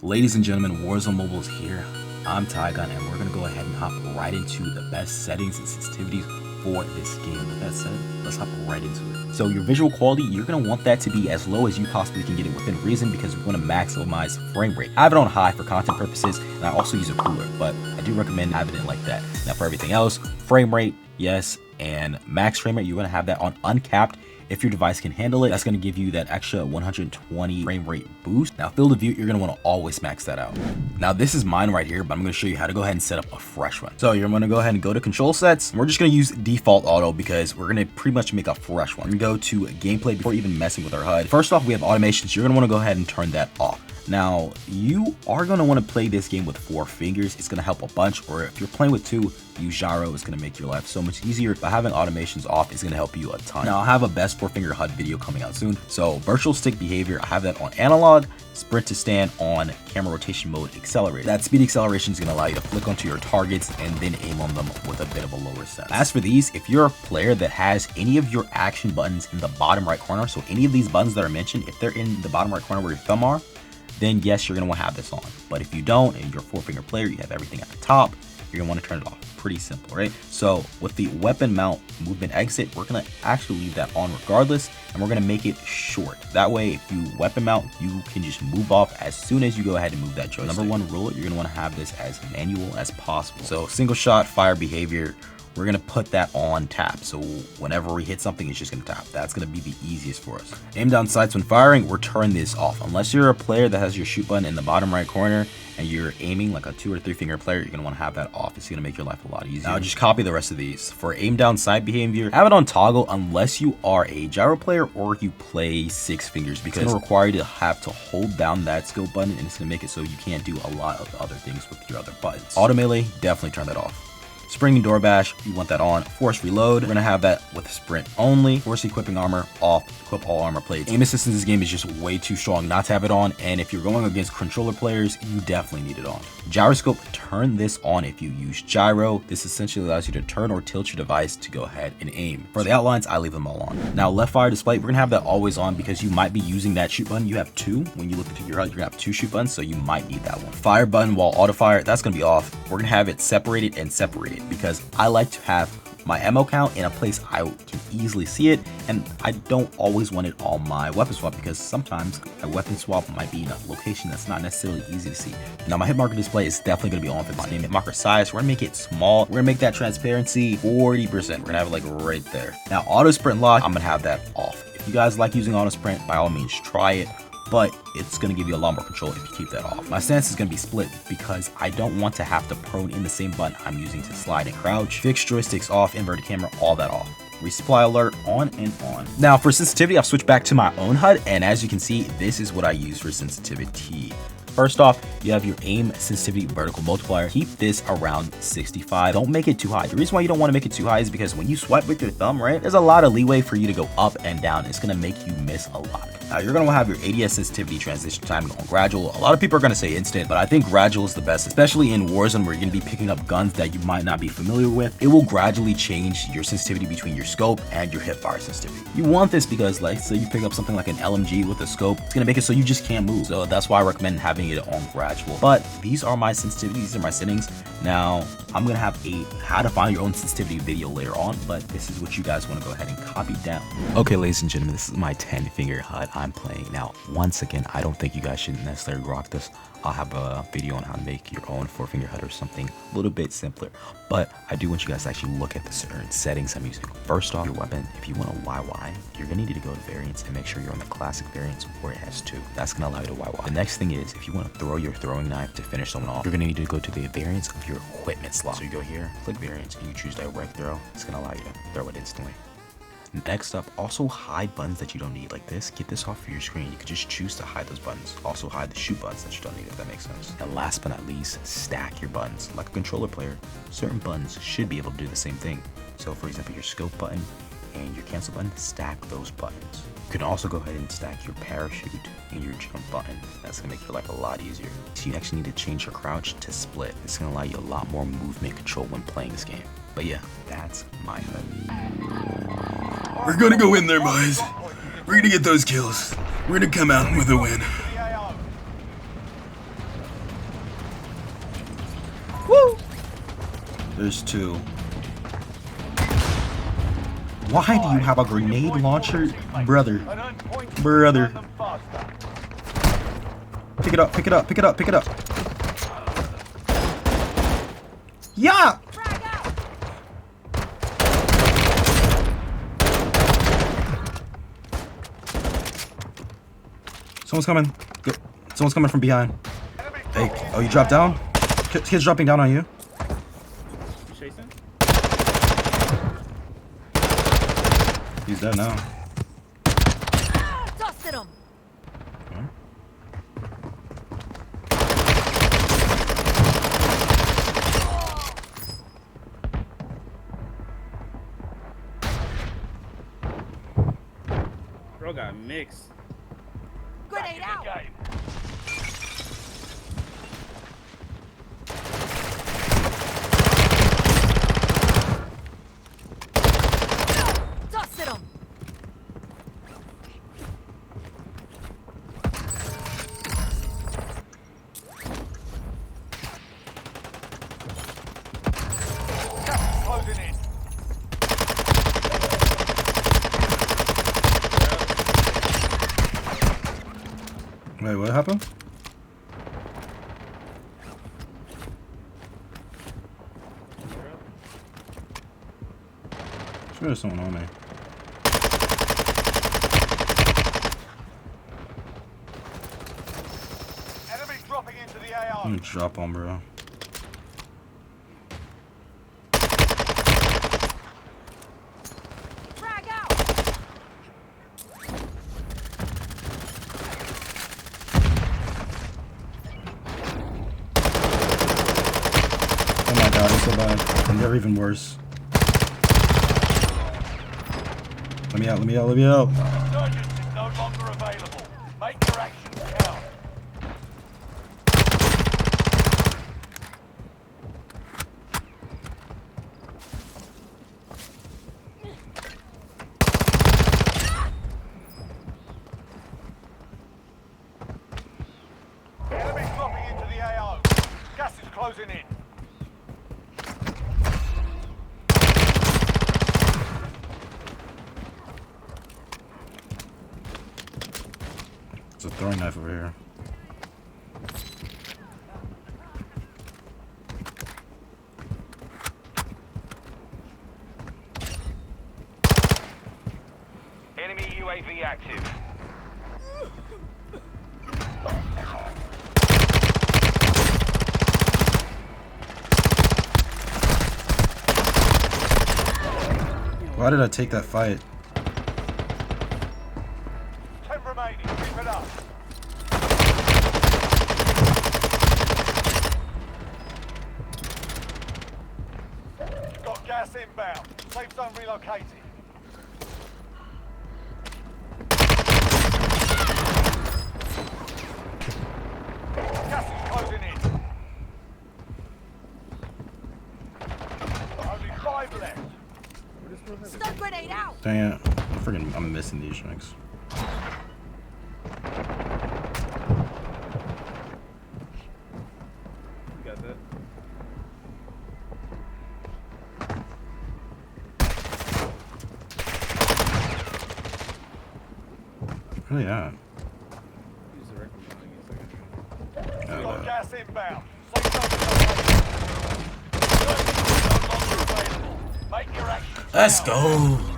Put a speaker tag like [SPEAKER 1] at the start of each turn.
[SPEAKER 1] Ladies and gentlemen, Warzone Mobile is here. I'm Tigon, and we're going to go ahead and hop right into the best settings and sensitivities for this game. With that said, let's hop right into it. So your visual quality, you're going to want that to be as low as you possibly can get it within reason, because we want to maximize frame rate. I have it on high for content purposes, and I also use a cooler, but I do recommend having it like that. Now for everything else, frame rate, yes, and max frame rate, you're going to have that on uncapped. If your device can handle it, that's going to give you that extra 120 frame rate boost. Now field of view, you're going to want to always max that out. Now this is mine right here, but I'm going to show you how to go ahead and set up a fresh one. So you're going to go ahead and go to control sets. We're just going to use default auto because we're going to pretty much make a fresh one. We're going to go to gameplay before even messing with our HUD. First off, we have automations. You're going to want to go ahead and turn that off. Now, you are going to want to play this game with 4 fingers. It's going to help a bunch, or if you're playing with 2, use gyro. It's going to make your life so much easier. By having automations off, it's going to help you a ton. Now, I'll have a best 4-finger HUD video coming out soon. So, virtual stick behavior, I have that on analog, sprint to stand on camera rotation mode accelerated. That speed acceleration is going to allow you to flick onto your targets and then aim on them with a bit of a lower sense. As for these, if you're a player that has any of your action buttons in the bottom right corner, so any of these buttons that are mentioned, if they're in the bottom right corner where your thumb are, then yes, you're going to want to have this on. But if you don't, and you're a 4-finger player, you have everything at the top, you're going to want to turn it off. Pretty simple, right? So with the weapon mount movement exit, we're going to actually leave that on regardless, and we're going to make it short. That way, if you weapon mount, you can just move off as soon as you go ahead and move that joystick. Number 1 rule, you're going to want to have this as manual as possible. So single shot fire behavior, we're going to put that on tap. So whenever we hit something, it's just going to tap. That's going to be the easiest for us. Aim down sights when firing, we're turning this off. Unless you're a player that has your shoot button in the bottom right corner and you're aiming like a 2 or 3 finger player, you're going to want to have that off. It's going to make your life a lot easier. Now just copy the rest of these. For aim down sight behavior, have it on toggle unless you are a gyro player or you play 6 fingers, because it's going to require you to have to hold down that scope button, and it's going to make it so you can't do a lot of other things with your other buttons. Auto melee, definitely turn that off. Spring and door bash, you want that on. Force reload, we're gonna have that with sprint only. Force equipping armor off, equip all armor plates. Aim assist in this game is just way too strong not to have it on, and if you're going against controller players, you definitely need it on. Gyroscope, turn this on if you use gyro. This essentially allows you to turn or tilt your device to go ahead and aim. For the outlines, I leave them all on. Now left fire display, we're gonna have that always on because you might be using that shoot button. You have 2. When you look into your HUD, you're gonna have 2 shoot buttons, so you might need that one. Fire button while auto fire, that's gonna be off. We're gonna have it separated and separated because I like to have my ammo count in a place I can easily see it, and I don't always want it on my weapon swap because sometimes a weapon swap might be in a location that's not necessarily easy to see. Now my hit marker display is definitely going to be on for this game. Hit marker size, we're going to make it small. We're going to make that transparency 40%. We're going to have it like right there. Now auto sprint lock, I'm going to have that off. If you guys like using auto sprint, by all means try it, but it's going to give you a lot more control if you keep that off. My stance is going to be split because I don't want to have to prone in the same button I'm using to slide and crouch. Fixed joysticks off, inverted camera, all that off. Resupply alert on and on. Now for sensitivity, I've switched back to my own HUD, and as you can see, this is what I use for sensitivity. First off, you have your aim sensitivity vertical multiplier. Keep this around 65. Don't make it too high. The reason why you don't want to make it too high is because when you swipe with your thumb, right, there's a lot of leeway for you to go up and down. It's going to make you miss a lot. Now you're going to have your ADS sensitivity transition time on gradual. A lot of people are going to say instant, but I think gradual is the best, especially in Warzone where you're going to be picking up guns that you might not be familiar with. It will gradually change your sensitivity between your scope and your hip fire sensitivity. You want this because, like, say you pick up something like an LMG with a scope, it's going to make it so you just can't move. So that's why I recommend having it on gradual. But these are my sensitivities, these are my settings. Now I'm going to have a how to find your own sensitivity video later on, but this is what you guys want to go ahead and copy down. Okay, ladies and gentlemen, this is my 10-finger HUD I'm playing. Now, once again, I don't think you guys should necessarily rock this. I'll have a video on how to make your own 4-finger HUD or something a little bit simpler, but I do want you guys to actually look at the certain settings I'm using. First off, your weapon, if you want a YY, you're gonna need to go to variants and make sure you're on the classic variants where it has 2. That's gonna allow you to YY. The next thing is, if you want to throw your throwing knife to finish someone off, you're gonna need to go to the variants of your equipment slot. So you go here, click variants, and you choose direct throw. It's gonna allow you to throw it instantly. Next up, also hide buttons that you don't need like this. Get this off of your screen. You could just choose to hide those buttons. Also hide the shoot buttons that you don't need, if that makes sense. And last but not least, stack your buttons. Like a controller player, certain buttons should be able to do the same thing. So for example, your scope button and your cancel button, stack those buttons. You can also go ahead and stack your parachute and your jump button. That's gonna make your life a lot easier. So you actually need to change your crouch to split. It's gonna allow you a lot more movement control when playing this game. But yeah, that's my HUD.
[SPEAKER 2] We're gonna go in there, boys. We're gonna get those kills. We're gonna come out with a win.
[SPEAKER 1] There's two. Why do you have a grenade launcher? Brother. Brother. Pick it up, pick it up, pick it up, pick it up. Yeah! Someone's coming. Good. Someone's coming from behind. Hey, oh, you dropped down? Kid's dropping down on you.
[SPEAKER 2] You chasing?
[SPEAKER 1] He's dead now.
[SPEAKER 3] Dusted him.
[SPEAKER 2] Bro got mixed.
[SPEAKER 3] Grenade out. Dusted him.
[SPEAKER 4] Closing in.
[SPEAKER 1] Wait, what happened? Sure there's someone on me.
[SPEAKER 4] Enemies dropping into the AO.
[SPEAKER 1] I'm gonna drop on, bro.
[SPEAKER 3] Frag out.
[SPEAKER 1] Oh my god, it's so bad. And they're even worse. Let me out, let me out, let me out.
[SPEAKER 4] Insurgents is no longer available. Make your actions count. Enemies dropping into the AO. Gas is closing in.
[SPEAKER 1] There's a throwing knife over here.
[SPEAKER 4] Enemy UAV active.
[SPEAKER 1] Why did I take that fight?
[SPEAKER 4] 10 remaining. Keep it up. Got gas inbound. Safe zone relocated. Gas is closing in. Only 5 left.
[SPEAKER 3] Stun grenade out.
[SPEAKER 1] Dang it. I'm missing these drinks.
[SPEAKER 2] You got that.
[SPEAKER 1] Where they at?
[SPEAKER 2] Use the record line in a second.
[SPEAKER 1] Oh,
[SPEAKER 4] Got
[SPEAKER 1] that.
[SPEAKER 4] gas inbound. Safe zone relocated. Insurgents is no longer available. Make your actions
[SPEAKER 1] Let's
[SPEAKER 4] count.
[SPEAKER 1] go.